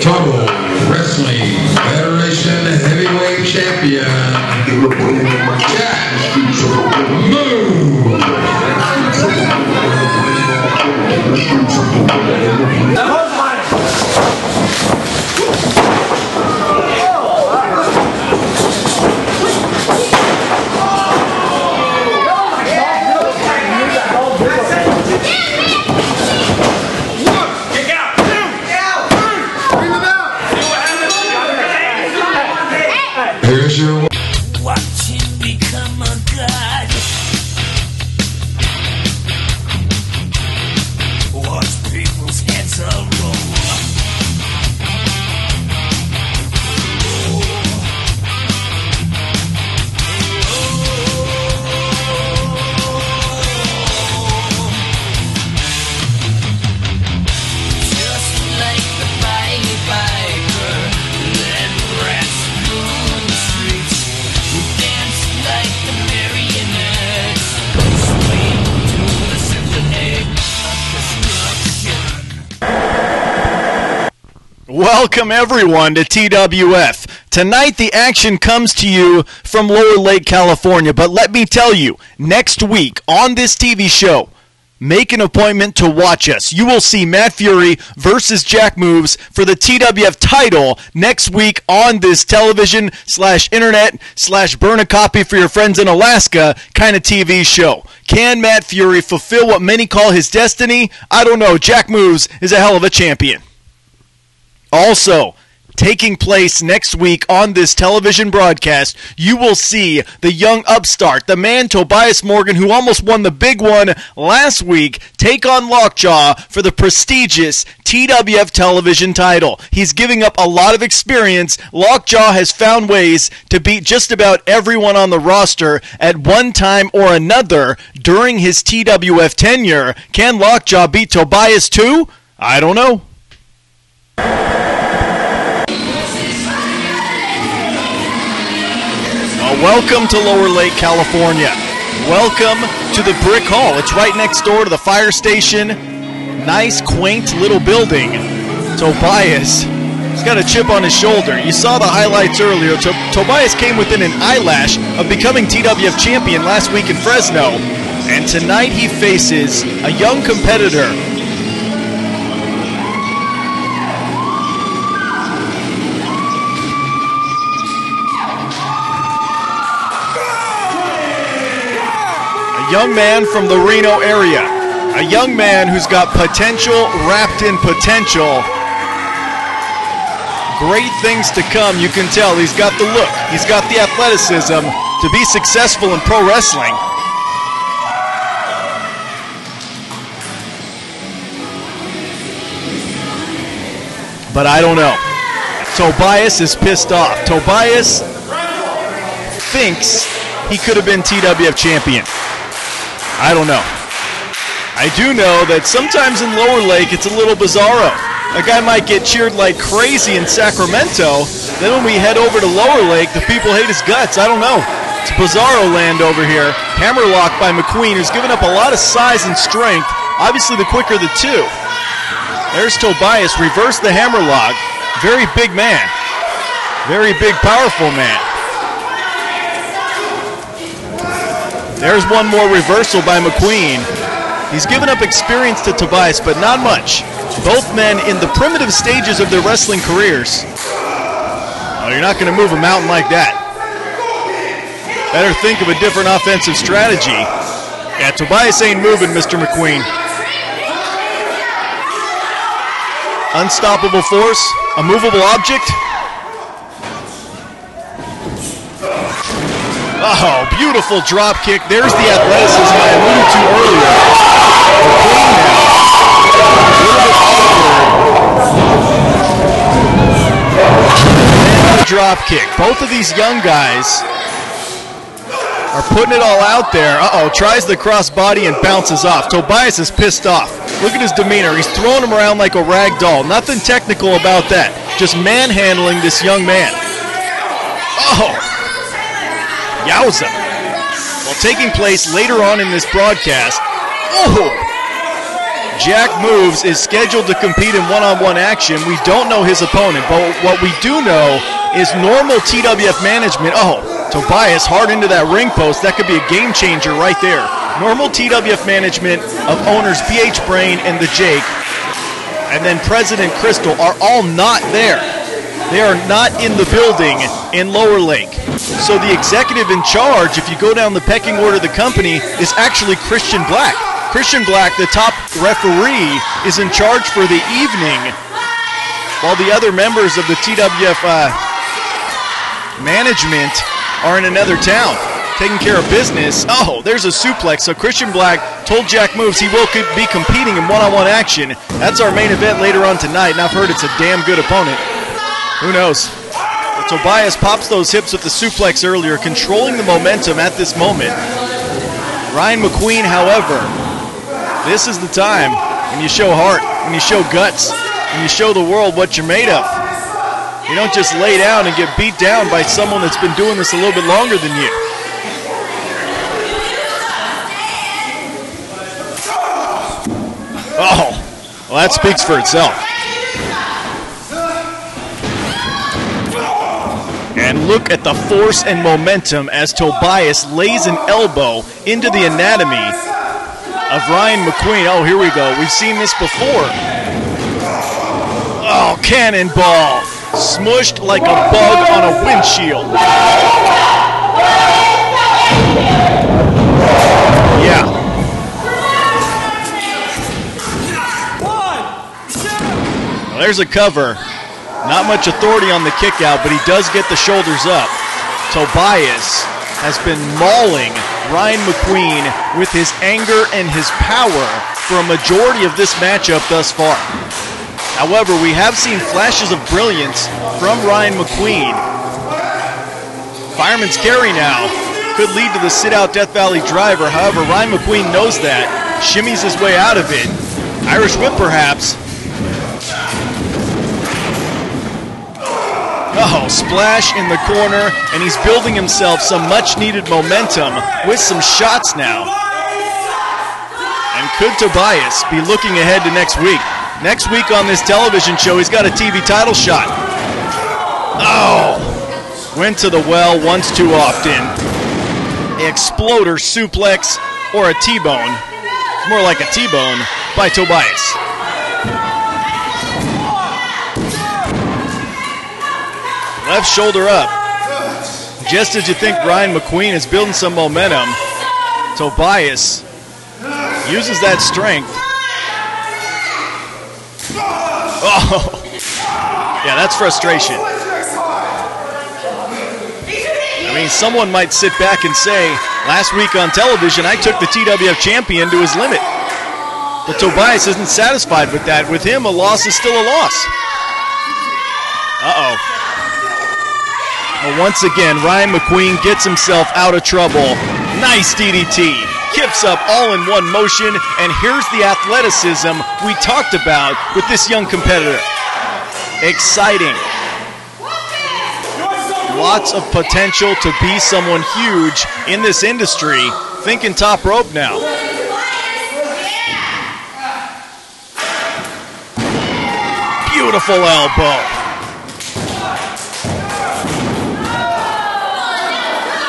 Total Wrestling Federation Heavyweight Champion Jacc Movez. Here's your watch him become a god. Watch people's heads all roll. Just like the Pied Piper, let rats rule the streets. We dance like the marionettes, swing to the symphony of destruction. Welcome everyone to TWF. Tonight the action comes to you from Lower Lake, California, but let me tell you, next week on this TV show, make an appointment to watch us. You will see Matt Fury versus Jacc Movez for the TWF title next week on this television/internet/burn a copy for your friends in Alaska kind of TV show. Can Matt Fury fulfill what many call his destiny? I don't know. Jacc Movez is a hell of a champion. Also, taking place next week on this television broadcast, you will see the young upstart, the man Tobias Morgan, who almost won the big one last week, take on Lockjaw for the prestigious TWF television title. He's giving up a lot of experience. Lockjaw has found ways to beat just about everyone on the roster at one time or another during his TWF tenure. Can Lockjaw beat Tobias too? I don't know. Welcome to Lower Lake, California. Welcome to the Brick Hall. It's right next door to the fire station. Nice, quaint little building. Tobias, he's got a chip on his shoulder. You saw the highlights earlier. Tobias came within an eyelash of becoming TWF champion last week in Fresno. And tonight he faces a young competitor. Young man from the Reno area. A young man who's got potential wrapped in potential. Great things to come, you can tell. He's got the look. He's got the athleticism to be successful in pro wrestling. But I don't know. Tobias is pissed off. Tobias thinks he could have been TWF champion. I don't know. I do know that sometimes in Lower Lake it's a little bizarro. A guy might get cheered like crazy in Sacramento, then when we head over to Lower Lake, the people hate his guts. I don't know. It's bizarro land over here. Hammerlock by McQueen, who's given up a lot of size and strength. Obviously the quicker the two. There's Tobias, reverse the hammerlock. Very big man. Very big, powerful man. There's one more reversal by McQueen. He's given up experience to Tobias, but not much. Both men in the primitive stages of their wrestling careers. Oh, you're not going to move a mountain like that. Better think of a different offensive strategy. Yeah, Tobias ain't moving, Mr. McQueen. Unstoppable force, a movable object. Oh, beautiful drop kick. There's the athleticism I alluded to earlier. McQueen now. A little bit awkward. And the drop kick. Both of these young guys are putting it all out there. Uh-oh, tries the crossbody and bounces off. Tobias is pissed off. Look at his demeanor. He's throwing him around like a rag doll. Nothing technical about that. Just manhandling this young man. Oh! Yowza. Well, taking place later on in this broadcast. Oh! Jacc Movez is scheduled to compete in one-on-one action. We don't know his opponent, but what we do know is normal TWF management. Oh, Tobias hard into that ring post. That could be a game changer right there. Normal TWF management of owners BH Brain and the Jake, and then President Crystal are all not there. They are not in the building in Lower Lake. So the executive in charge, if you go down the pecking order of the company, is actually Christian Black. Christian Black, the top referee, is in charge for the evening, while the other members of the TWF management are in another town, taking care of business. Oh, there's a suplex. So Christian Black told Jacc Movez he will be competing in one-on-one action. That's our main event later on tonight, and I've heard it's a damn good opponent. Who knows? But Tobias pops those hips with the suplex earlier, controlling the momentum at this moment. Ryan McQueen, however, this is the time when you show heart, when you show guts, when you show the world what you're made of. You don't just lay down and get beat down by someone that's been doing this a little bit longer than you. Oh, well, that speaks for itself. And look at the force and momentum as Tobias lays an elbow into the anatomy of Ryan McQueen. Oh, here we go. We've seen this before. Oh, cannonball. Smushed like a bug on a windshield. Yeah. Well, there's a cover. Not much authority on the kick out, but he does get the shoulders up. Tobias has been mauling Ryan McQueen with his anger and his power for a majority of this matchup thus far. However, we have seen flashes of brilliance from Ryan McQueen. Fireman's carry now could lead to the sit-out Death Valley driver. However, Ryan McQueen knows that, shimmies his way out of it. Irish whip perhaps. Oh, splash in the corner, and he's building himself some much-needed momentum with some shots now. And could Tobias be looking ahead to next week? Next week on this television show, he's got a TV title shot. Oh, went to the well once too often. Exploder suplex or a T-bone. It's more like a T-bone by Tobias. Left shoulder up. Just as you think Ryan McQueen is building some momentum, Tobias uses that strength. Oh, yeah, that's frustration. I mean, someone might sit back and say, last week on television, I took the TWF champion to his limit. But Tobias isn't satisfied with that. With him, a loss is still a loss. Uh-oh. Well, once again, Ryan McQueen gets himself out of trouble. Nice DDT. Kips up all in one motion, and here's the athleticism we talked about with this young competitor. Exciting. Lots of potential to be someone huge in this industry. Thinking top rope now. Beautiful elbow.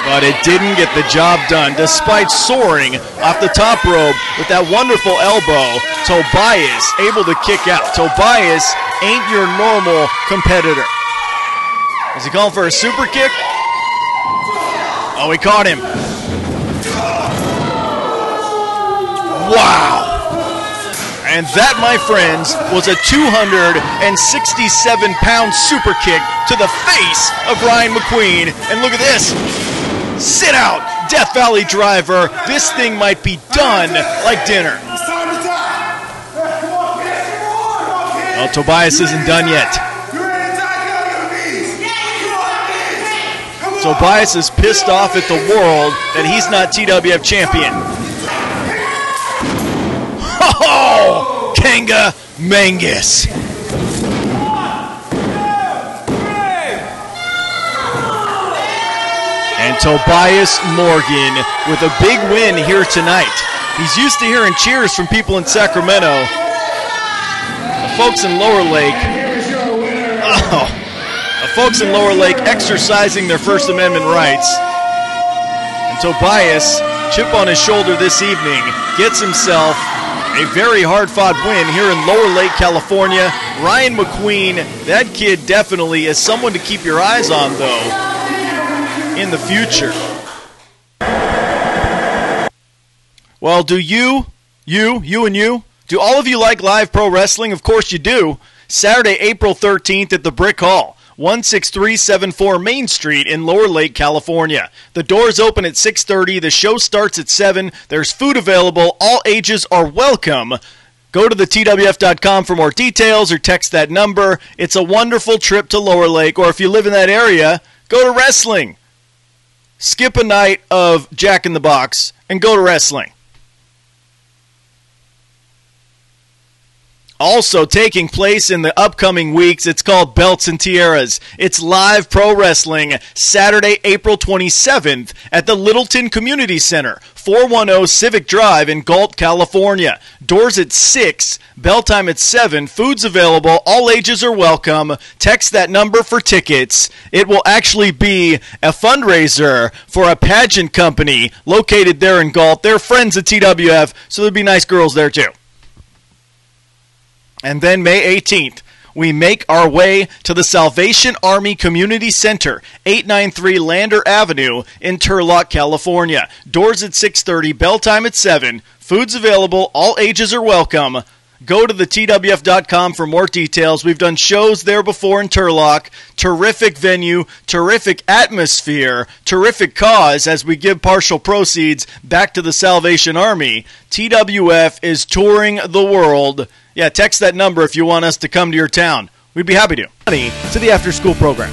But it didn't get the job done. Despite soaring off the top rope with that wonderful elbow, Tobias able to kick out. Tobias ain't your normal competitor. Is he calling for a super kick? Oh, he caught him. Wow. And that, my friends, was a 267-pound super kick to the face of Ryan McQueen. And look at this. Sit out, Death Valley driver. This thing might be done like dinner. Well, Tobias isn't done yet. Tobias is pissed off at the world that he's not TWF champion. Oh, Kanga Mangus. And Tobias Morgan with a big win here tonight. He's used to hearing cheers from people in Sacramento. The folks in Lower Lake. The folks in Lower Lake exercising their First Amendment rights. And Tobias, chip on his shoulder this evening, gets himself a very hard-fought win here in Lower Lake, California. Ryan McQueen, that kid definitely is someone to keep your eyes on, though, in the future. Well, do you, do all of you like live pro wrestling? Of course you do. Saturday, April 13th at the Brick Hall, 16374 Main Street in Lower Lake, California. The doors open at 6:30. The show starts at 7. There's food available. All ages are welcome. Go to the TWF.com for more details or text that number. It's a wonderful trip to Lower Lake, or if you live in that area, go to wrestling. Skip a night of Jack in the Box and go to wrestling. Also taking place in the upcoming weeks, it's called Belts and Tiaras. It's live pro wrestling Saturday, April 27th at the Littleton Community Center, 410 Civic Drive in Galt, California. Doors at 6, bell time at 7, food's available, all ages are welcome. Text that number for tickets. It will actually be a fundraiser for a pageant company located there in Galt. They're friends of TWF, so there'll be nice girls there too. And then May 18th, we make our way to the Salvation Army Community Center, 893 Lander Avenue in Turlock, California. Doors at 6:30, bell time at 7. Food's available, all ages are welcome. Go to the TWF.com for more details. We've done shows there before in Turlock. Terrific venue, terrific atmosphere, terrific cause as we give partial proceeds back to the Salvation Army. TWF is touring the world. Yeah, text that number if you want us to come to your town. We'd be happy to. To the after-school program.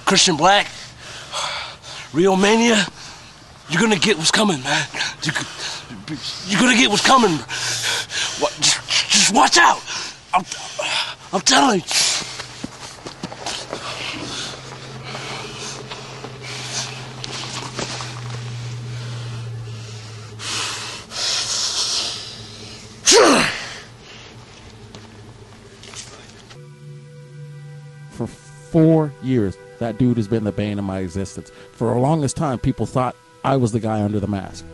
Christian Black, Real Mania, you're gonna get what's coming, man. You're gonna get what's coming. Just watch out. I'm telling you. For 4 years, that dude has been the bane of my existence. For the longest time, people thought I was the guy under the mask.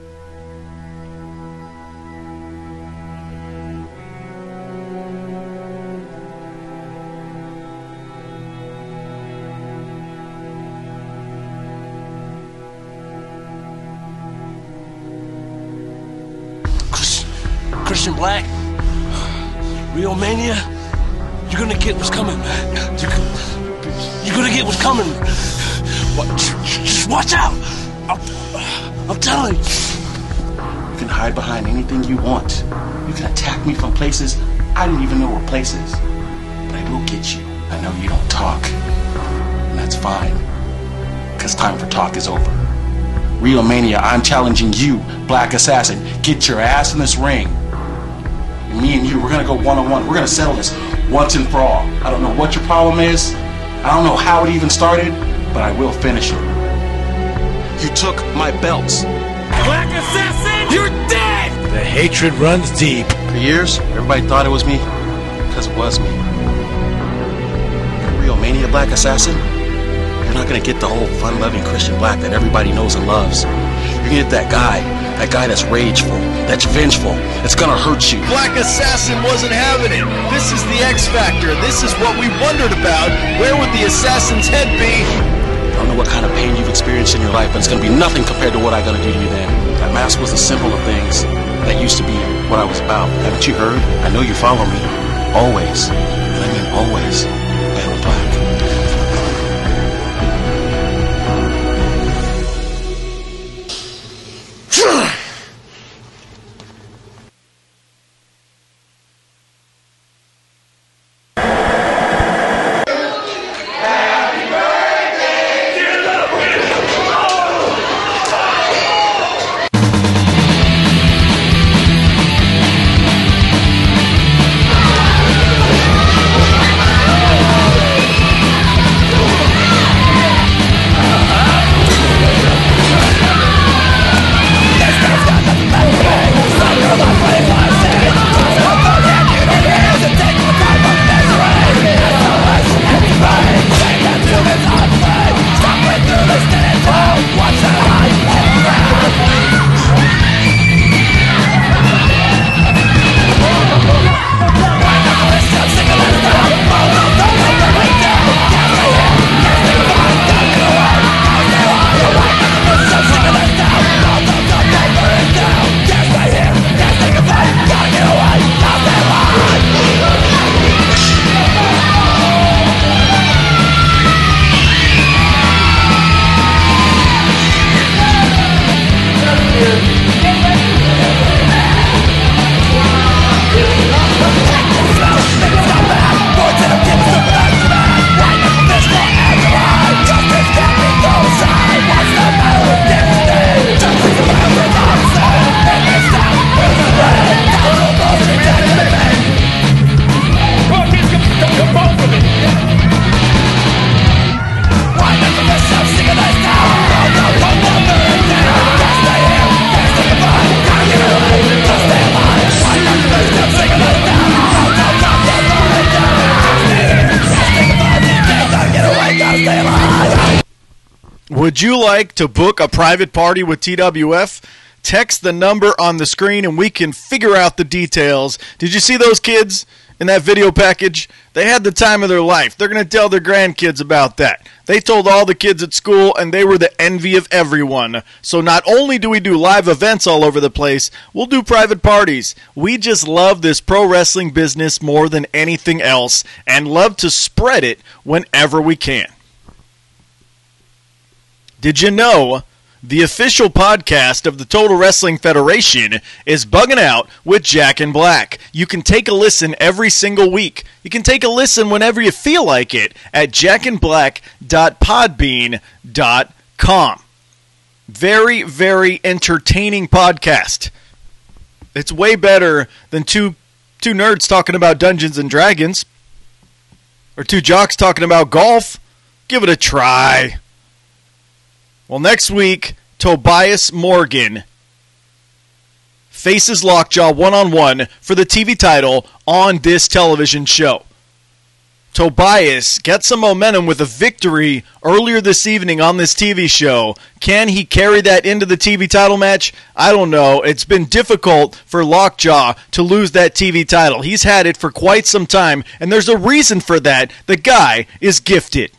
Christian Black, Real Mania, you're gonna get what's coming, man. You're gonna get what's coming. Just watch out. I'm telling you. You can hide behind anything you want. You can attack me from places I didn't even know were places. But I will get you. I know you don't talk. And that's fine. Because time for talk is over. Real Mania, I'm challenging you, Black Assassin. Get your ass in this ring. And me and you, we're gonna go one-on-one. We're gonna settle this once and for all. I don't know what your problem is. I don't know how it even started, but I will finish it. You took my belts. Black Assassin, you're dead! The hatred runs deep. For years, everybody thought it was me, because it was me. Real Mania, Black Assassin, you're not gonna get the whole fun-loving Christian Black that everybody knows and loves. You're gonna get that guy that's rageful, that's vengeful, it's gonna hurt you. Black Assassin wasn't having it. This is the X Factor. This is what we wondered about. Where would the assassin's head be? I don't know what kind of pain you've experienced in your life, but it's gonna be nothing compared to what I'm gonna do to you then. That mask was the symbol of things that used to be what I was about. Haven't you heard? I know you follow me. Always. I mean always, battle black. Would you like to book a private party with TWF? Text the number on the screen and we can figure out the details. Did you see those kids in that video package? They had the time of their life. They're going to tell their grandkids about that. They told all the kids at school, and they were the envy of everyone. So not only do we do live events all over the place, we'll do private parties. We just love this pro wrestling business more than anything else and love to spread it whenever we can. Did you know the official podcast of the Total Wrestling Federation is Bugging Out with Jacc and Black? You can take a listen every single week. You can take a listen whenever you feel like it at jackandblack.podbean.com. Very, very entertaining podcast. It's way better than two nerds talking about Dungeons and Dragons or two jocks talking about golf. Give it a try. Well, next week, Tobias Morgan faces Lockjaw one-on-one for the TV title on this television show. Tobias gets some momentum with a victory earlier this evening on this TV show. Can he carry that into the TV title match? I don't know. It's been difficult for Lockjaw to lose that TV title. He's had it for quite some time, and there's a reason for that. The guy is gifted.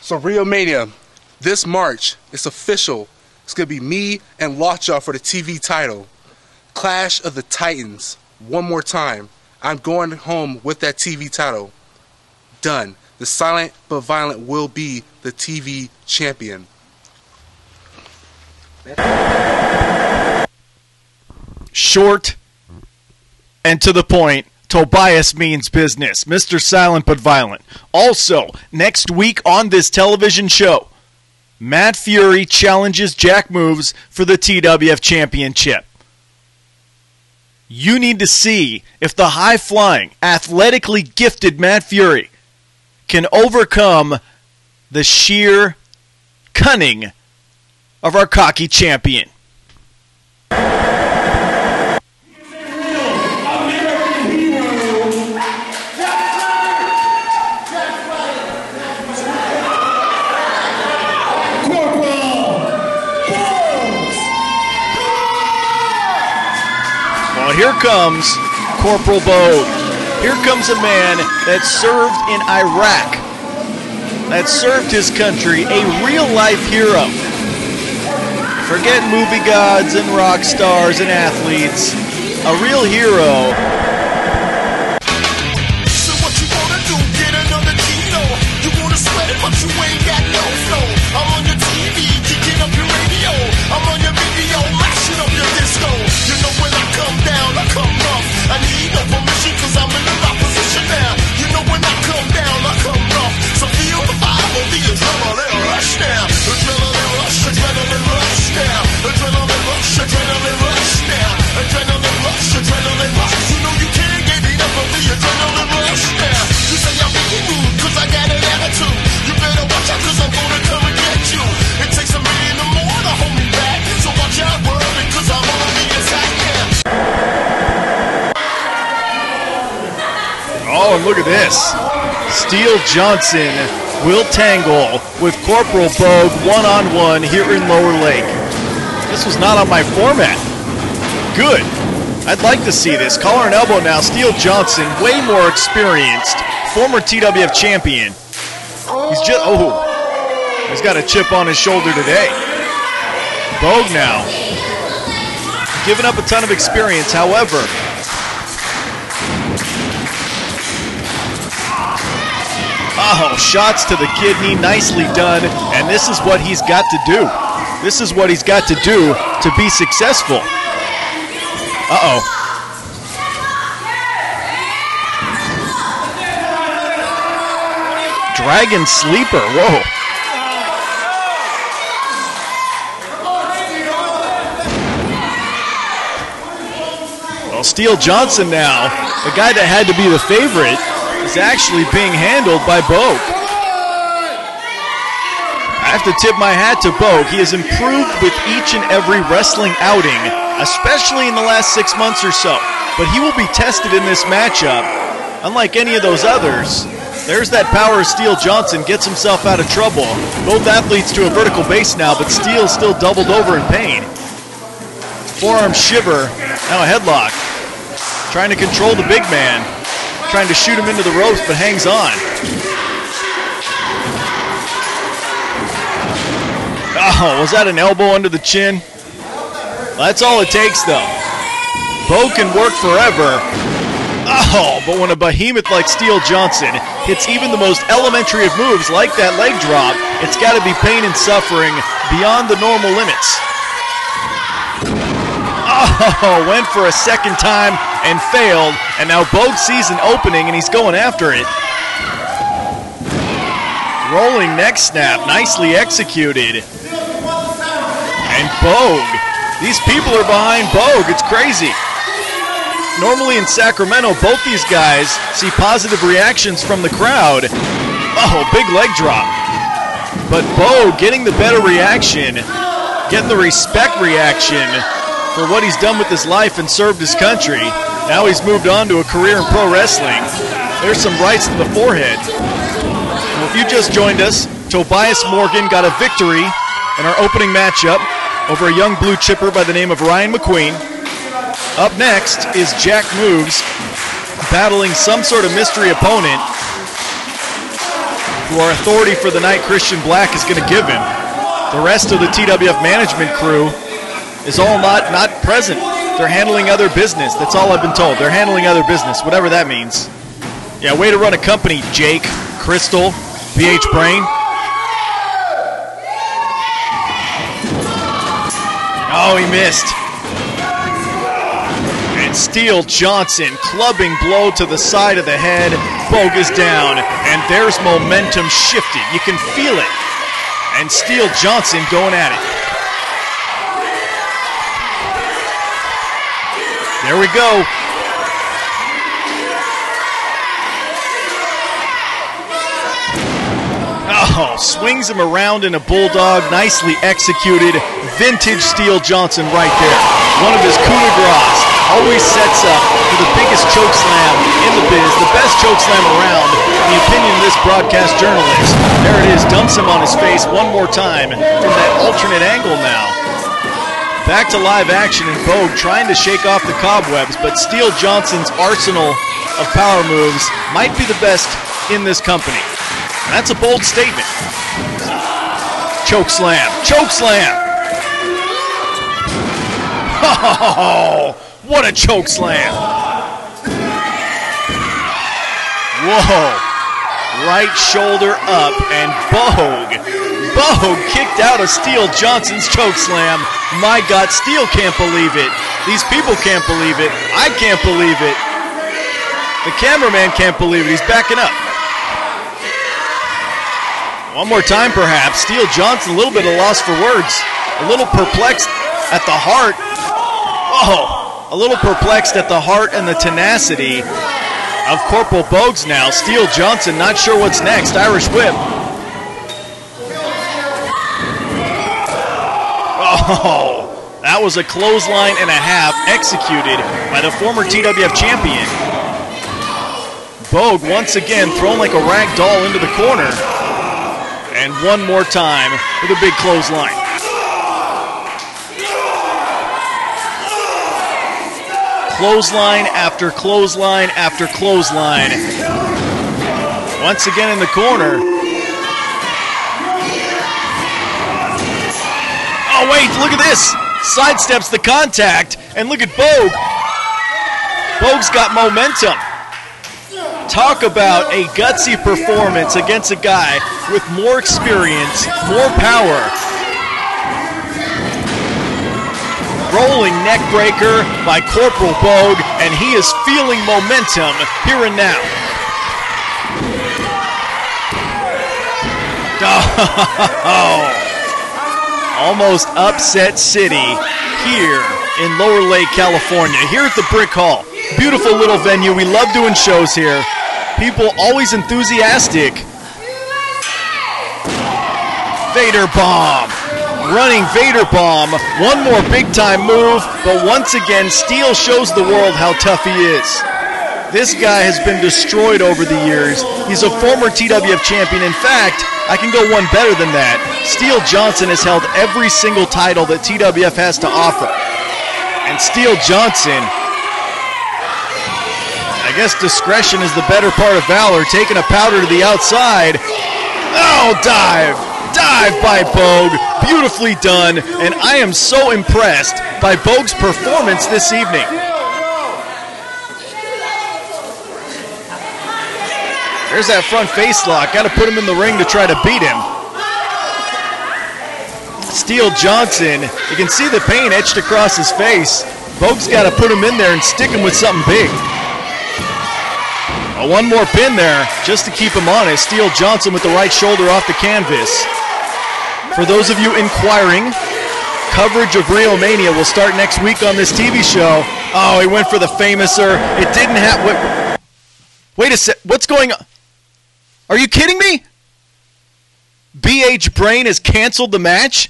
So Rio Mania, this March, it's official. It's going to be me and Lockjaw for the TV title. Clash of the Titans. One more time. I'm going home with that TV title. Done. The silent but violent will be the TV champion. Short and to the point. Tobias means business. Mr. Silent but Violent. Also, next week on this television show, Matt Fury challenges Jacc Movez for the TWF Championship. You need to see if the high-flying, athletically gifted Matt Fury can overcome the sheer cunning of our cocky champion. Here comes Corporal Bogue. Here comes a man that served in Iraq, that served his country, a real-life hero. Forget movie gods and rock stars and athletes. A real hero. So what you wanna do? Get another kilo. You wanna sweat it, but you ain't got no flow. I'm on your TV, kicking up your radio. I'm on your video, mashing up your disco. You know when I come down, I come rough. I need no permission, cause I'm in the right position now. You know when I come down, I come rough. So feel the vibe of the adrenaline rush now. Adrenaline rush now. Adrenaline rush, adrenaline rush now. Adrenaline rush, adrenaline rush. You know you can't get enough of the adrenaline rush now. You say I'm being rude, cause I got an attitude. You better watch out, cause I'm gonna come and get you. It takes a million or more to hold me back. So watch out, world, cause I'm on the attack now. Oh, and look at this. Steel Johnson will tangle with Corporal Bogue one-on-one here in Lower Lake. This was not on my format. Good. I'd like to see this. Collar and elbow now. Steel Johnson, way more experienced. Former TWF champion. He's got a chip on his shoulder today. Bogue now. Giving up a ton of experience, however. Oh, shots to the kidney, nicely done. And this is what he's got to do. This is what he's got to do to be successful. Uh-oh. Dragon Sleeper, whoa. Well, Steel Johnson now, the guy that had to be the favorite, is actually being handled by Bogue. I have to tip my hat to Bogue. He has improved with each and every wrestling outing, especially in the last 6 months or so. But he will be tested in this matchup. Unlike any of those others, there's that power of Steel Johnson, gets himself out of trouble. Both athletes to a vertical base now, but Steel still doubled over in pain. Forearm shiver, now a headlock. Trying to control the big man. Trying to shoot him into the ropes, but hangs on. Oh, was that an elbow under the chin? Well, that's all it takes, though. Bogue can work forever. Oh, but when a behemoth like Steel Johnson hits even the most elementary of moves, like that leg drop, it's got to be pain and suffering beyond the normal limits. Oh, went for a second time and failed, and now Bogue sees an opening and he's going after it. Rolling neck snap, nicely executed. And Bogue, these people are behind Bogue, it's crazy. Normally in Sacramento, both these guys see positive reactions from the crowd. Oh, big leg drop. But Bogue getting the better reaction, getting the respect reaction for what he's done with his life and served his country. Now he's moved on to a career in pro wrestling. There's some rights to the forehead. Well, if you just joined us, Tobias Morgan got a victory in our opening matchup over a young blue chipper by the name of Ryan McQueen. Up next is Jacc Movez battling some sort of mystery opponent who our authority for the night, Christian Black, is going to give him. The rest of the TWF management crew is all not present. They're handling other business. That's all I've been told. They're handling other business, whatever that means. Yeah, way to run a company, Jake, Crystal, BH Brain. Oh, he missed. And Steel Johnson clubbing blow to the side of the head. Bogue is down, and there's momentum shifted. You can feel it. And Steel Johnson going at it. There we go. Oh, swings him around in a bulldog. Nicely executed. Vintage Steel Johnson right there. One of his coup de grace. Always sets up for the biggest choke slam in the biz. The best choke slam around, in the opinion of this broadcast journalist. There it is. Dumps him on his face one more time from that alternate angle now. Back to live action, and Bogue trying to shake off the cobwebs, but Steel Johnson's arsenal of power moves might be the best in this company. And that's a bold statement. Choke slam, choke slam. Oh, What a choke slam. Whoa. Right shoulder up, and Bogue kicked out of Steel Johnson's choke slam. My God, Steel can't believe it. These people can't believe it. I can't believe it. The cameraman can't believe it. He's backing up. One more time, perhaps. Steel Johnson, a little bit of loss for words. A little perplexed at the heart. Oh, a little perplexed at the heart and the tenacity of Corporal Bogues now. Steel Johnson not sure what's next. Irish whip. Oh, that was a clothesline and a half executed by the former TWF champion. Bogue once again thrown like a rag doll into the corner. And one more time with a big clothesline. Clothesline after clothesline after clothesline. Once again in the corner. Oh wait, look at this. Sidesteps the contact, and look at Bogue. Bogue's got momentum. Talk about a gutsy performance against a guy with more experience, more power. Rolling neck breaker by Corporal Bogue, and he is feeling momentum here and now. Oh, almost upset city here in Lower Lake, California, here at the Brick Hall. Beautiful little venue. We love doing shows here. People always enthusiastic. Vader bomb. Running Vader bomb. One more big-time move, but once again, Steel shows the world how tough he is. This guy has been destroyed over the years. He's a former TWF champion. In fact, I can go one better than that. Steel Johnson has held every single title that TWF has to offer. And Steel Johnson, I guess discretion is the better part of valor, taking a powder to the outside. Oh, dive. Dive by Bogue. Beautifully done. And I am so impressed by Bogue's performance this evening. There's that front face lock. Got to put him in the ring to try to beat him. Steel Johnson, you can see the pain etched across his face. Bogue's got to put him in there and stick him with something big. One more pin there just to keep him honest. Steel Johnson with the right shoulder off the canvas. For those of you inquiring, coverage of Rio Mania will start next week on this TV show. Oh, he went for the famouser. It didn't have... Wait a sec. What's going on? Are you kidding me? BH Brain has canceled the match?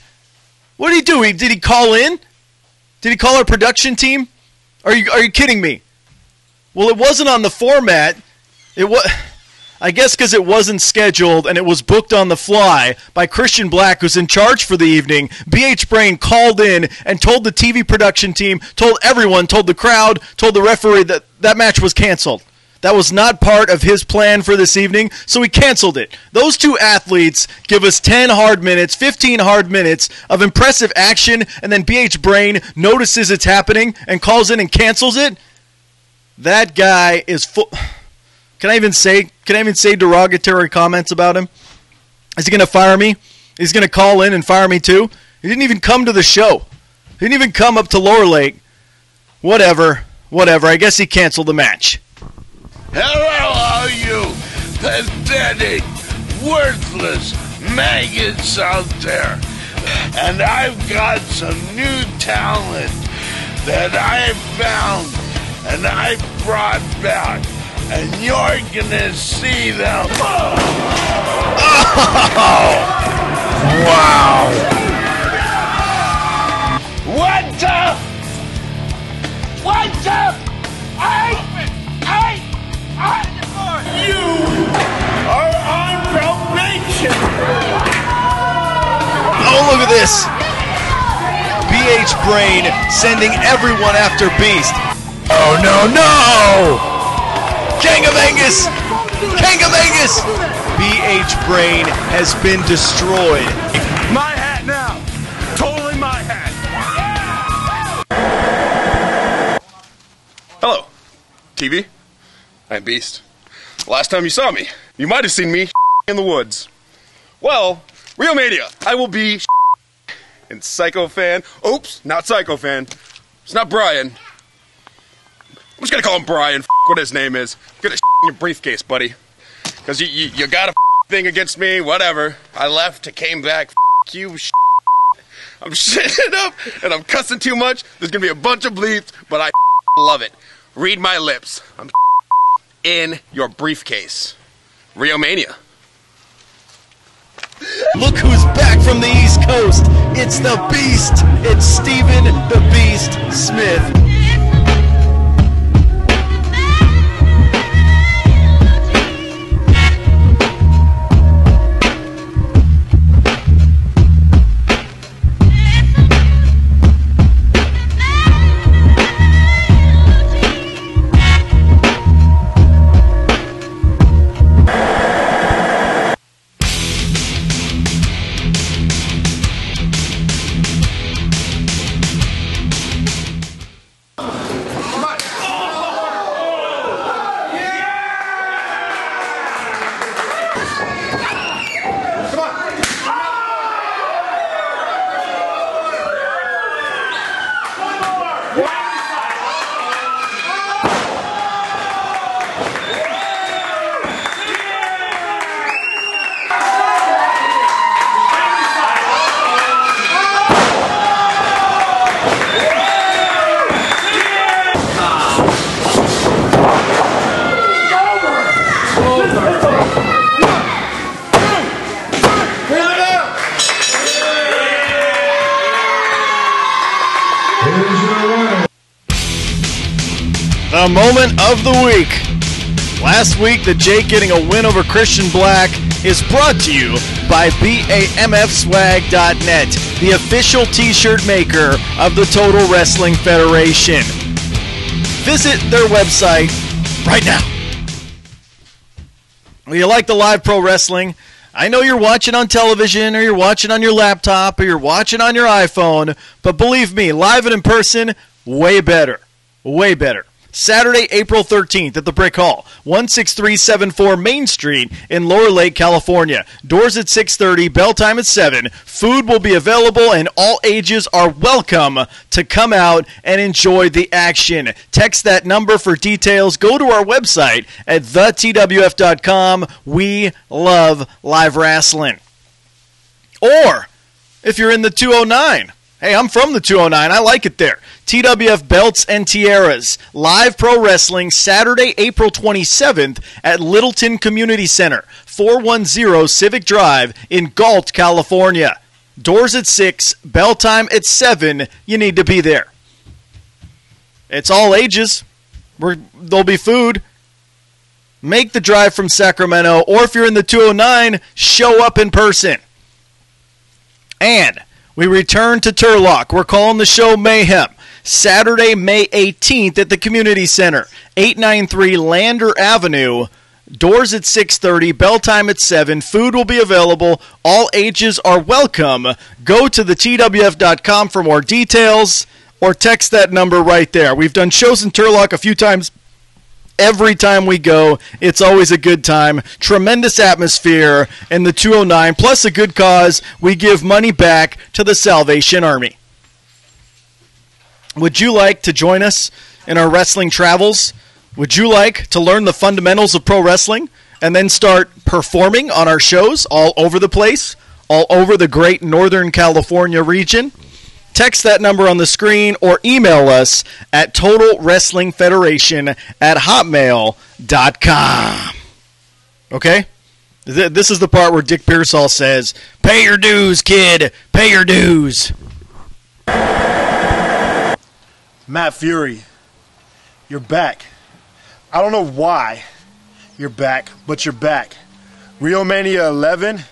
What did he do? Did he call in? Did he call our production team? Are you kidding me? Well, it wasn't on the format. It was, I guess, because it wasn't scheduled and it was booked on the fly by Christian Black, who's in charge for the evening. BH Brain called in and told the TV production team, told everyone, told the crowd, told the referee that that match was canceled. That was not part of his plan for this evening, so he canceled it. Those two athletes give us 10 hard minutes, 15 hard minutes of impressive action, and then BH Brain notices it's happening and calls in and cancels it. That guy is full. Can I even say derogatory comments about him? Is he going to fire me? He's going to call in and fire me too? He didn't even come to the show. He didn't even come up to Lower Lake. Whatever. I guess he canceled the match. Hello, all you pathetic, worthless maggots out there. And I've got some new talent that I found and I brought back. And you're gonna see them. Oh! Wow! What the? You are on probation. Oh, look at this. BH Brain sending everyone after Beast. Oh, no! Kangamangus! BH Brain has been destroyed. My hat now. Totally my hat. TV? I'm Beast. Last time you saw me, you might have seen me in the woods. Well, Real Mania, I will be and Psycho Fan. Oops, not Psycho Fan. It's not Brian. I'm just gonna call him Brian. What his name is. Get a in your briefcase, buddy. Because you got a thing against me, whatever. I left, came back. You. I'm shitting up and I'm cussing too much. There's gonna be a bunch of bleeps, but I love it. Read my lips. I'm in your briefcase. Rio Mania. Look who's back from the East Coast. It's the Beast. It's Steven the Beast Smith. The moment of the week. Last week, the Jake getting a win over Christian Black is brought to you by BAMFswag.net, the official t-shirt maker of the Total Wrestling Federation. Visit their website right now. Well, you like the live pro wrestling? I know you're watching on television, or you're watching on your laptop, or you're watching on your iPhone, but believe me, live and in person, way better. Way better. Saturday, April 13th at the Brick Hall, 16374 Main Street in Lower Lake, California. Doors at 6:30, bell time at 7. Food will be available and all ages are welcome to come out and enjoy the action. Text that number for details. Go to our website at thetwf.com. We love live wrestling. Or, if you're in the 209, hey, I'm from the 209. I like it there. TWF Belts and Tiaras. Live pro wrestling Saturday, April 27th at Littleton Community Center, 410 Civic Drive in Galt, California. Doors at 6, bell time at 7. You need to be there. It's all ages. There'll be food. Make the drive from Sacramento, or if you're in the 209, show up in person. And we return to Turlock. We're calling the show Mayhem. Saturday, May 18th at the Community Center, 893 Lander Avenue. Doors at 6:30, bell time at 7. Food will be available. All ages are welcome. Go to the TWF.com for more details or text that number right there. We've done shows in Turlock a few times. Every time we go, it's always a good time. Tremendous atmosphere in the 209, plus a good cause. We give money back to the Salvation Army. Would you like to join us in our wrestling travels? Would you like to learn the fundamentals of pro wrestling and then start performing on our shows all over the place, all over the great Northern California region? Text that number on the screen or email us at totalwrestlingfederation@hotmail.com. Okay? This is the part where Dick Pearsall says, "Pay your dues, kid. Pay your dues." Matt Fury, you're back. I don't know why you're back, but you're back. Rio Mania 11,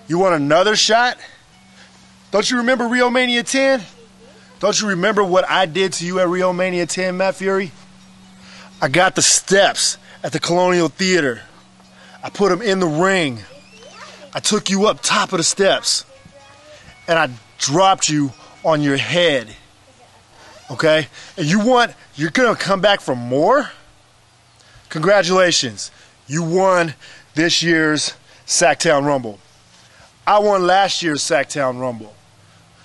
you want another shot? Don't you remember Rio Mania 10? Don't you remember what I did to you at Rio Mania 10, Matt Fury? I got the steps at the Colonial Theater. I put them in the ring. I took you up top of the steps. And I dropped you on your head. Okay? And you're gonna come back for more? congratulations. You won this year's Sacktown Rumble. I won last year's Sacktown Rumble.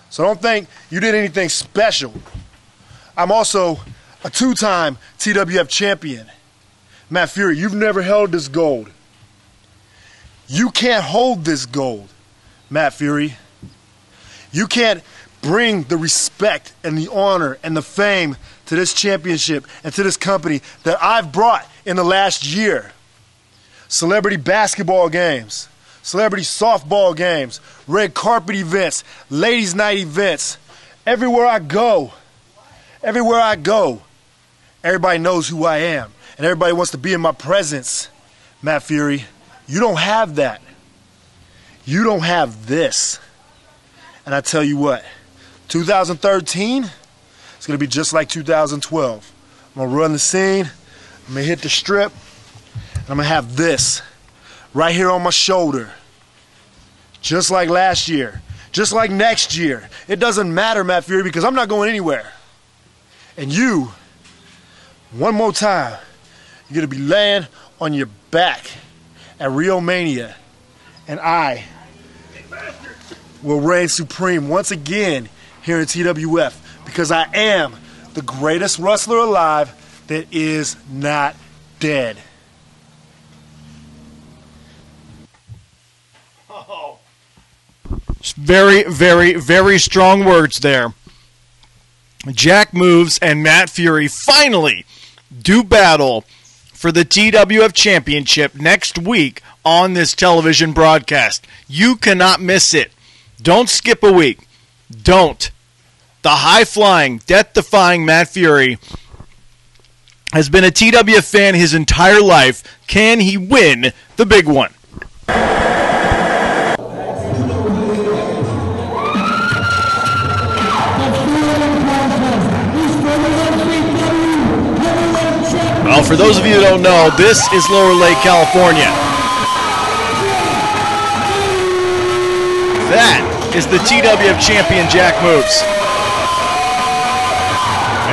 So don't think you did anything special. I'm also a two-time TWF champion. Matt Fury, you've never held this gold. You can't hold this gold, Matt Fury. You can't bring the respect and the honor and the fame to this championship and to this company that I've brought in the last year. Celebrity basketball games, celebrity softball games, red carpet events, ladies' night events. Everywhere I go, everybody knows who I am, and everybody wants to be in my presence. Matt Fury, you don't have that. You don't have this. And I tell you what, 2013, it's going to be just like 2012. I'm going to run the scene, I'm going to hit the strip, and I'm going to have this right here on my shoulder. Just like last year, just like next year. It doesn't matter, Matt Fury, because I'm not going anywhere. And you, one more time, you're going to be laying on your back at Rio Mania, and I will reign supreme once again here in TWF, because I am the greatest wrestler alive that is not dead. Oh. Very, very, very strong words there. Jacc Movez and Matt Fury finally do battle for the TWF Championship next week on this television broadcast. You cannot miss it. Don't skip a week. Don't. The high-flying, death-defying Matt Fury has been a TWF fan his entire life. Can he win the big one? Well, for those of you who don't know, this is Lower Lake, California. That is the TWF Champion Jacc Movez.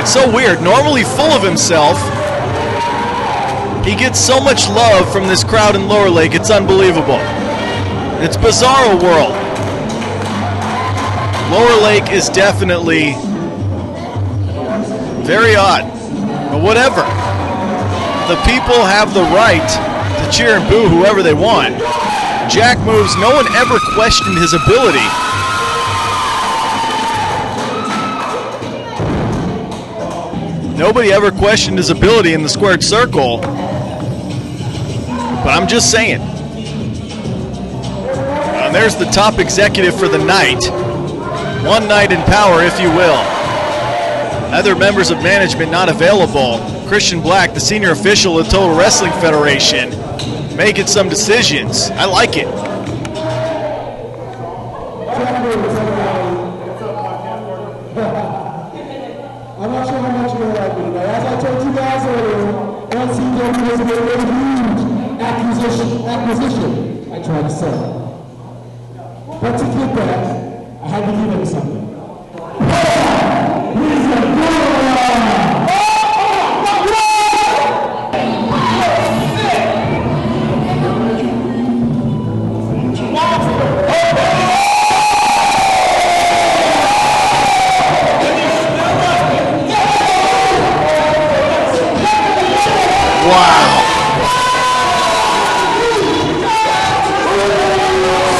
It's so weird. Normally full of himself, he gets so much love from this crowd in Lower Lake, it's unbelievable. It's bizarro world. Lower Lake is definitely very odd, but whatever. The people have the right to cheer and boo whoever they want. Jacc Movez, no one ever questioned his ability. Nobody ever questioned his ability in the squared circle. But I'm just saying. There's the top executive for the night. One night in power, if you will. Other members of management not available. Christian Black, the senior official of Total Wrestling Federation, making some decisions. I like it. I'm not sure how much you like me, but as I told you guys earlier, NCW has made a huge acquisition, I tried to say. But to get that, I had to give him something. He's a Wow.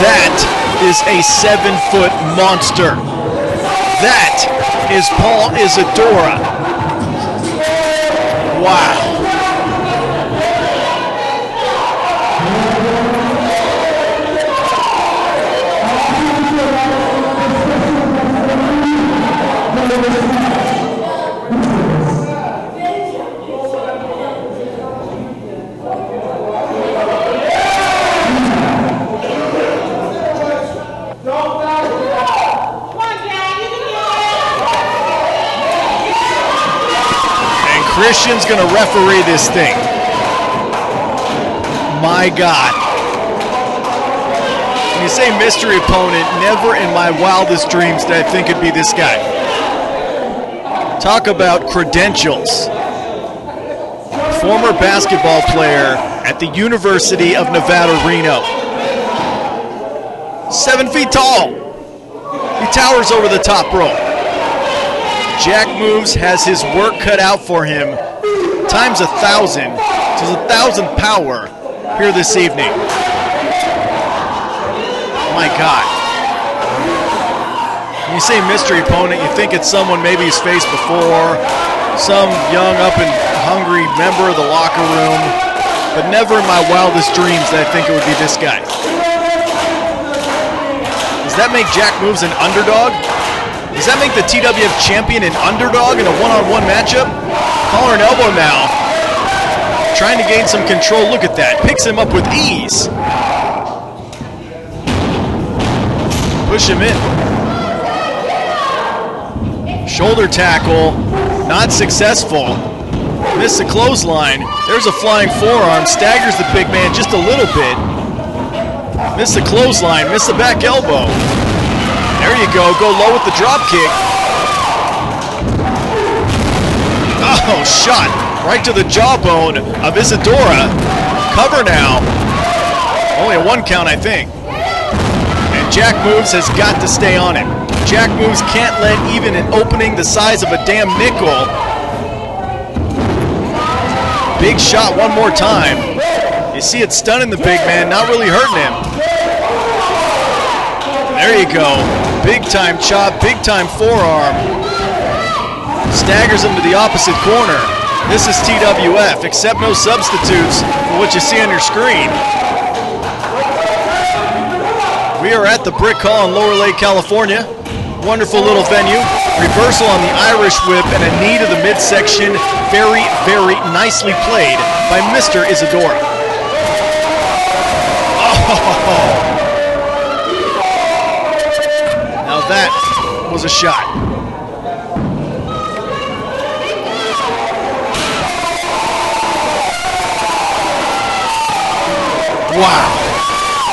That is a 7-foot monster. That is Paul Isadora. Wow. Christian's going to referee this thing. My God. When you say mystery opponent, never in my wildest dreams did I think it'd be this guy. Talk about credentials. former basketball player at the University of Nevada, Reno. 7 feet tall. He towers over the top rope. Jacc Movez has his work cut out for him, times 1,000. So 1,000 power here this evening. My God. When you say mystery opponent, you think it's someone maybe he's faced before, some young up and hungry member of the locker room, but never in my wildest dreams that I think it would be this guy. Does that make Jacc Movez an underdog? Does that make the TWF Champion an underdog in a one-on-one matchup? Collar and elbow now. Trying to gain some control. Look at that. Picks him up with ease. Push him in. Shoulder tackle. Not successful. Missed the clothesline. There's a flying forearm. Staggers the big man just a little bit. Missed the clothesline. Missed the back elbow. There you go. Go low with the drop kick. Oh, shot right to the jawbone of Isadora. Cover now. Only a 1 count, I think. And Jacc Movez has got to stay on it. Jacc Movez can't let even an opening the size of a damn nickel. Big shot one more time. You see it stunning the big man, not really hurting him. There you go. Big time chop, big time forearm. Staggers him to the opposite corner. This is TWF, accept no substitutes for what you see on your screen. We are at the Brick Hall in Lower Lake, California. Wonderful little venue. Reversal on the Irish whip and a knee to the midsection. Very, very nicely played by Mr. Isadora. Oh! Now that was a shot. Wow.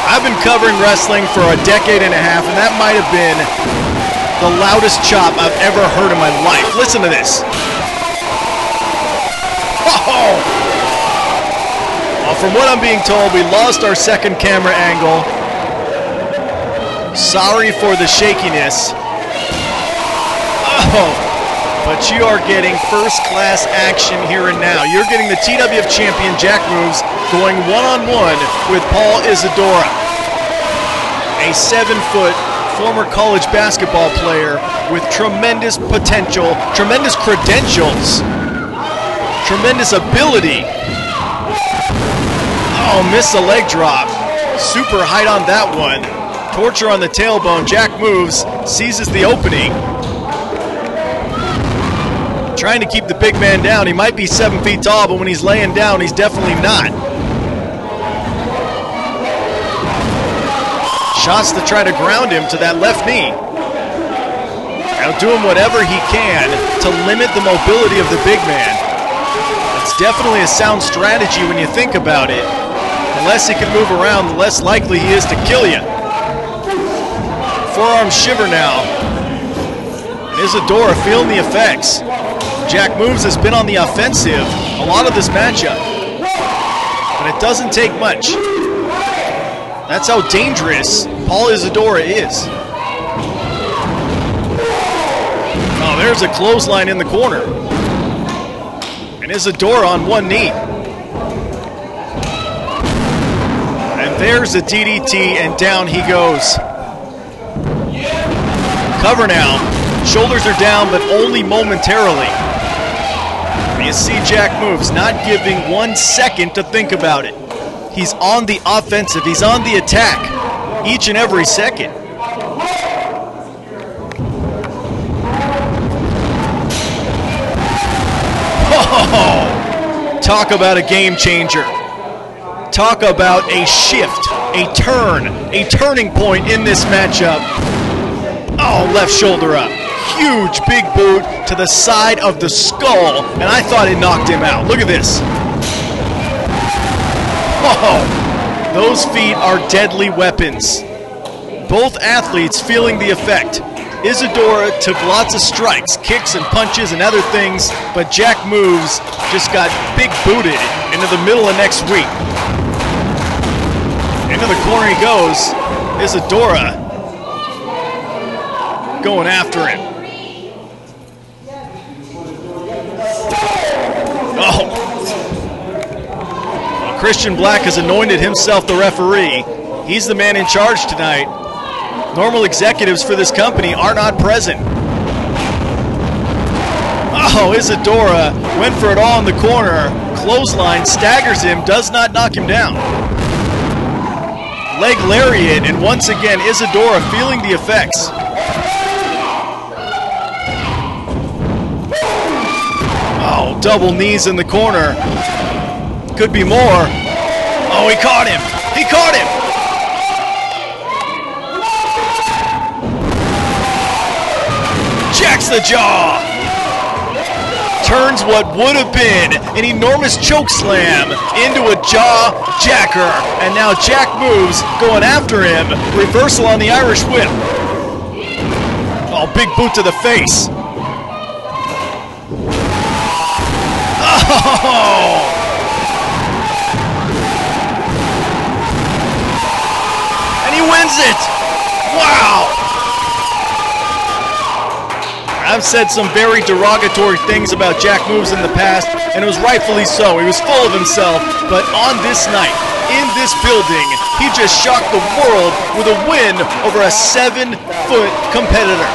I've been covering wrestling for a decade and a half, and that might have been the loudest chop I've ever heard in my life. Listen to this. Oh! Well, from what I'm being told, we lost our second camera angle. Sorry for the shakiness. Oh, but you are getting first-class action here and now. You're getting the TWF Champion Jacc Movez going one-on-one with Paul Isadora, a 7-foot former college basketball player with tremendous potential, tremendous credentials, tremendous ability. Oh, missed the leg drop. Super height on that one. Torture on the tailbone. Jacc Movez seizes the opening. Trying to keep the big man down. He might be 7 feet tall, but when he's laying down, he's definitely not. Shots to try to ground him to that left knee. Now doing whatever he can to limit the mobility of the big man. It's definitely a sound strategy when you think about it. The less he can move around, the less likely he is to kill you. Forearm shiver now. And Isadora feeling the effects. Jacc Movez has been on the offensive a lot of this matchup. But it doesn't take much. That's how dangerous Paul Isadora is. Oh, there's a clothesline in the corner. And Isadora on one knee. And there's a DDT, and down he goes. Cover now. Shoulders are down, but only momentarily. And you see Jacc Movez not giving 1 second to think about it. He's on the offensive. He's on the attack each and every second. Oh, talk about a game changer. Talk about a shift, a turn, a turning point in this matchup. Oh, left shoulder up. Huge big boot to the side of the skull, and I thought it knocked him out. Look at this. Oh, those feet are deadly weapons. Both athletes feeling the effect. Isadora took lots of strikes, kicks and punches and other things, but Jacc Movez just got big booted into the middle of next week. Into the corner he goes. Isadora going after him. Oh. Well, Christian Black has anointed himself the referee. He's the man in charge tonight. Normal executives for this company are not present. Oh, Isadora went for it all in the corner. Clothesline, staggers him, does not knock him down. Leg lariat, and once again, Isadora feeling the effects. Oh, double knees in the corner. Could be more. Oh, he caught him. He caught him. Jacks the jaw. Turns what would have been an enormous choke slam into a jaw jacker. And now Jacc Movez going after him. Reversal on the Irish whip. Oh, big boot to the face. Oh! And he wins it. Wow. I've said some very derogatory things about Jacc Movez in the past, and it was rightfully so. He was full of himself, but on this night, in this building, he just shocked the world with a win over a 7-foot competitor.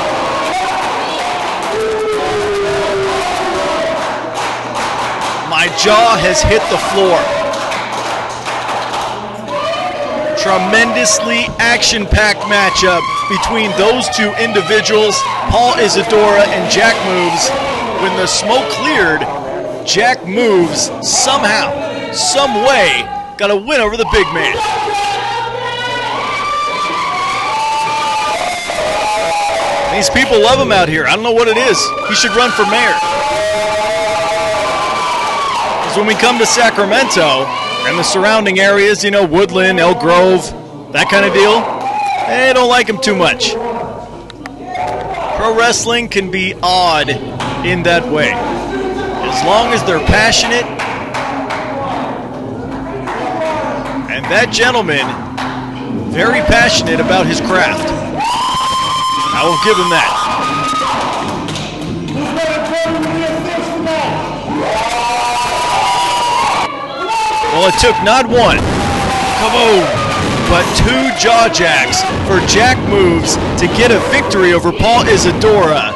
My jaw has hit the floor. Tremendously action-packed matchup between those two individuals, Paul Isadora and Jacc Movez. When the smoke cleared, Jacc Movez somehow, some way, got a win over the big man. These people love him out here. I don't know what it is. He should run for mayor. Because when we come to Sacramento and the surrounding areas, you know, Woodland, Elk Grove, that kind of deal, they don't like him too much. Pro wrestling can be odd in that way. As long as they're passionate. And that gentleman, very passionate about his craft. I will give him that. Well, it took not one, but 2 jaw jacks for Jacc Movez to get a victory over Paul Isadora.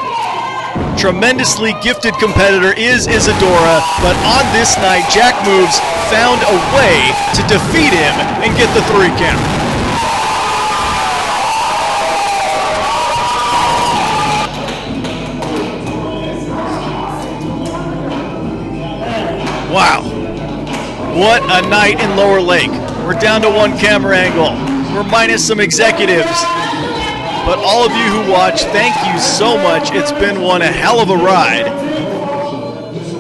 Tremendously gifted competitor is Isadora, but on this night, Jacc Movez found a way to defeat him and get the 3 count. Wow. What a night in Lower Lake. We're down to 1 camera angle. We're minus some executives. But all of you who watch, thank you so much. It's been one hell of a ride.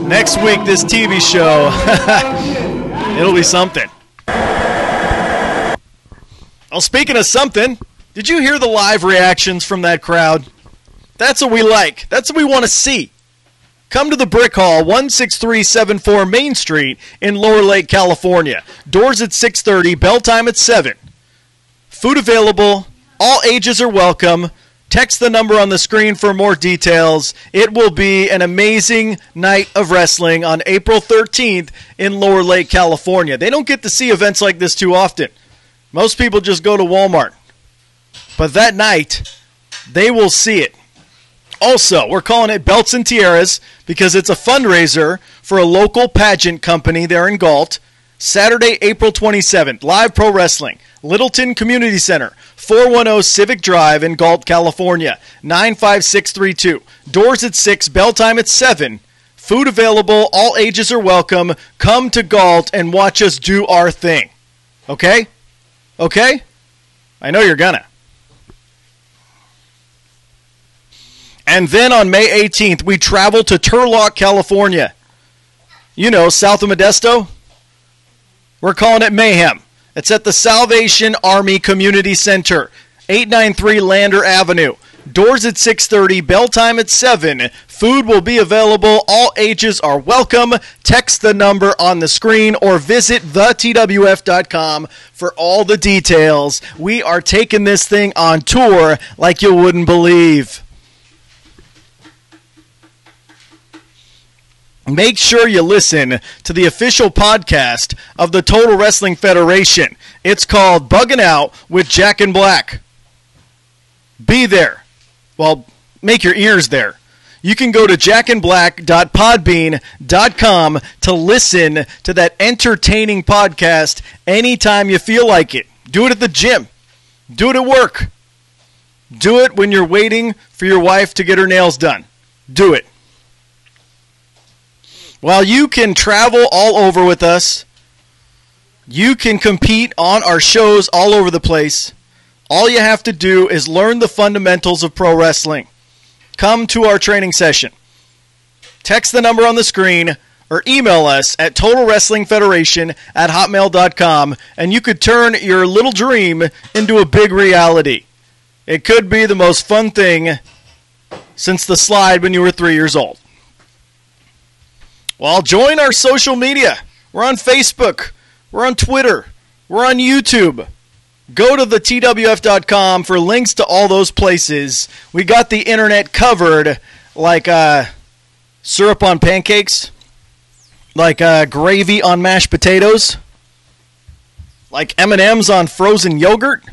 Next week, this TV show, it'll be something. Well, speaking of something, did you hear the live reactions from that crowd? That's what we like. That's what we want to see. Come to the Brick Hall, 16374 Main Street in Lower Lake, California. Doors at 6:30, bell time at 7. Food available. All ages are welcome. Text the number on the screen for more details. It will be an amazing night of wrestling on April 13th in Lower Lake, California. They don't get to see events like this too often. Most people just go to Walmart. But that night, they will see it. Also, we're calling it Belts and Tiaras because it's a fundraiser for a local pageant company there in Galt. Saturday, April 27th, live pro wrestling. Littleton Community Center, 410 Civic Drive in Galt, California, 95632. Doors at 6, bell time at 7. Food available, all ages are welcome. Come to Galt and watch us do our thing. Okay? Okay? I know you're gonna. And then on May 18th, we travel to Turlock, California. You know, south of Modesto. We're calling it Mayhem. It's at the Salvation Army Community Center, 893 Lander Avenue. Doors at 6:30, bell time at 7. Food will be available. All ages are welcome. Text the number on the screen or visit thetwf.com for all the details. We are taking this thing on tour like you wouldn't believe. Make sure you listen to the official podcast of the Total Wrestling Federation. It's called Bugging Out with Jacc and Black. Be there. Well, make your ears there. You can go to jackandblack.podbean.com to listen to that entertaining podcast anytime you feel like it. Do it at the gym. Do it at work. Do it when you're waiting for your wife to get her nails done. Do it. While you can travel all over with us, you can compete on our shows all over the place. All you have to do is learn the fundamentals of pro wrestling. Come to our training session. Text the number on the screen or email us at totalwrestlingfederation@hotmail.com, and you could turn your little dream into a big reality. It could be the most fun thing since the slide when you were 3 years old. Well, join our social media. We're on Facebook. We're on Twitter. We're on YouTube. Go to thetwf.com for links to all those places. We got the internet covered like syrup on pancakes, like gravy on mashed potatoes, like M&Ms on frozen yogurt.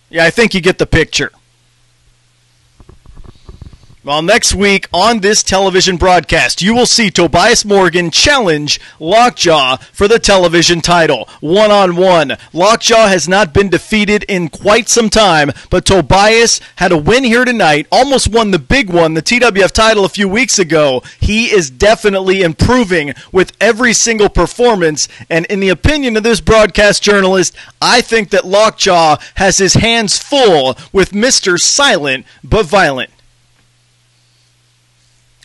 Yeah, I think you get the picture. Well, next week on this television broadcast, you will see Tobias Morgan challenge Lockjaw for the television title, one-on-one. Lockjaw has not been defeated in quite some time, but Tobias had a win here tonight, almost won the big one, the TWF title a few weeks ago. He is definitely improving with every single performance, and in the opinion of this broadcast journalist, I think that Lockjaw has his hands full with Mr. Silent but Violent.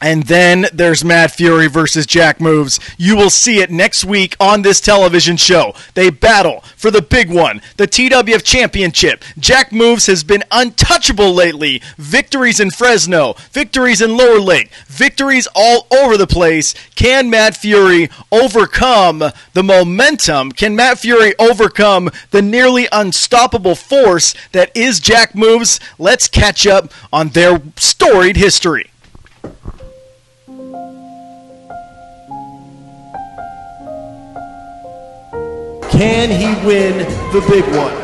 And then there's Matt Fury versus Jacc Movez. You will see it next week on this television show. They battle for the big one, the TWF Championship. Jacc Movez has been untouchable lately. Victories in Fresno, victories in Lower Lake, victories all over the place. Can Matt Fury overcome the momentum? Can Matt Fury overcome the nearly unstoppable force that is Jacc Movez? Let's catch up on their storied history. Can he win the big one?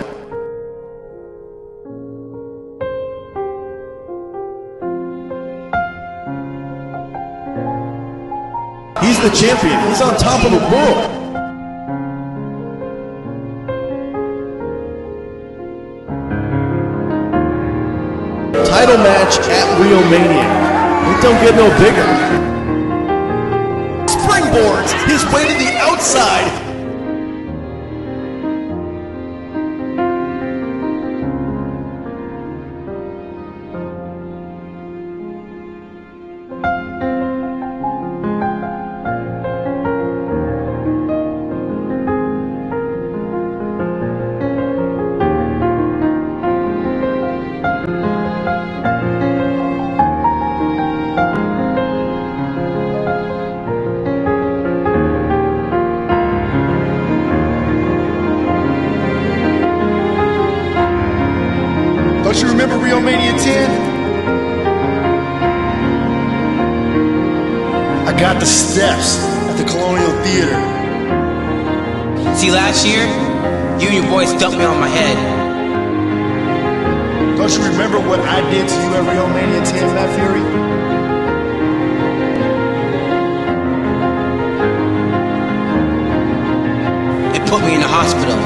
He's the champion. He's on top of the world. Title match at Real Mania. It don't get no bigger. Springboards his way to the outside. Don't you remember Rio Mania 10? I got the steps at the Colonial Theater. See, last year, you and your boys dumped me on my head. Don't you remember what I did to you at Rio Mania 10, Matt Fury? It put me in the hospital.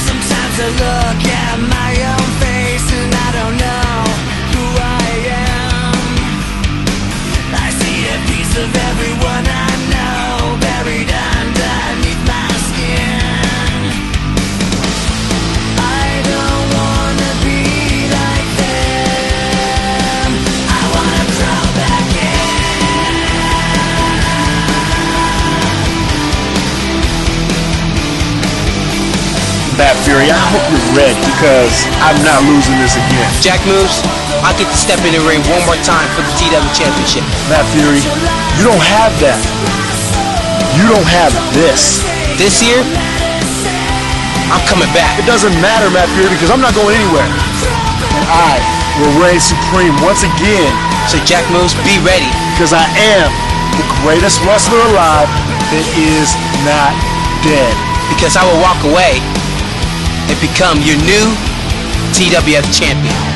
Sometimes I look at my own face and I don't know who I am. I see a piece of everyone I know buried underneath my skin. Matt Fury, I hope you're ready because I'm not losing this again. Jacc Movez, I get to step in the ring one more time for the TWF Championship. Matt Fury, you don't have that. You don't have this. This year, I'm coming back. It doesn't matter, Matt Fury, because I'm not going anywhere. And I will reign supreme once again. So Jacc Movez, be ready. Because I am the greatest wrestler alive that is not dead. Because I will walk away and become your new TWF champion.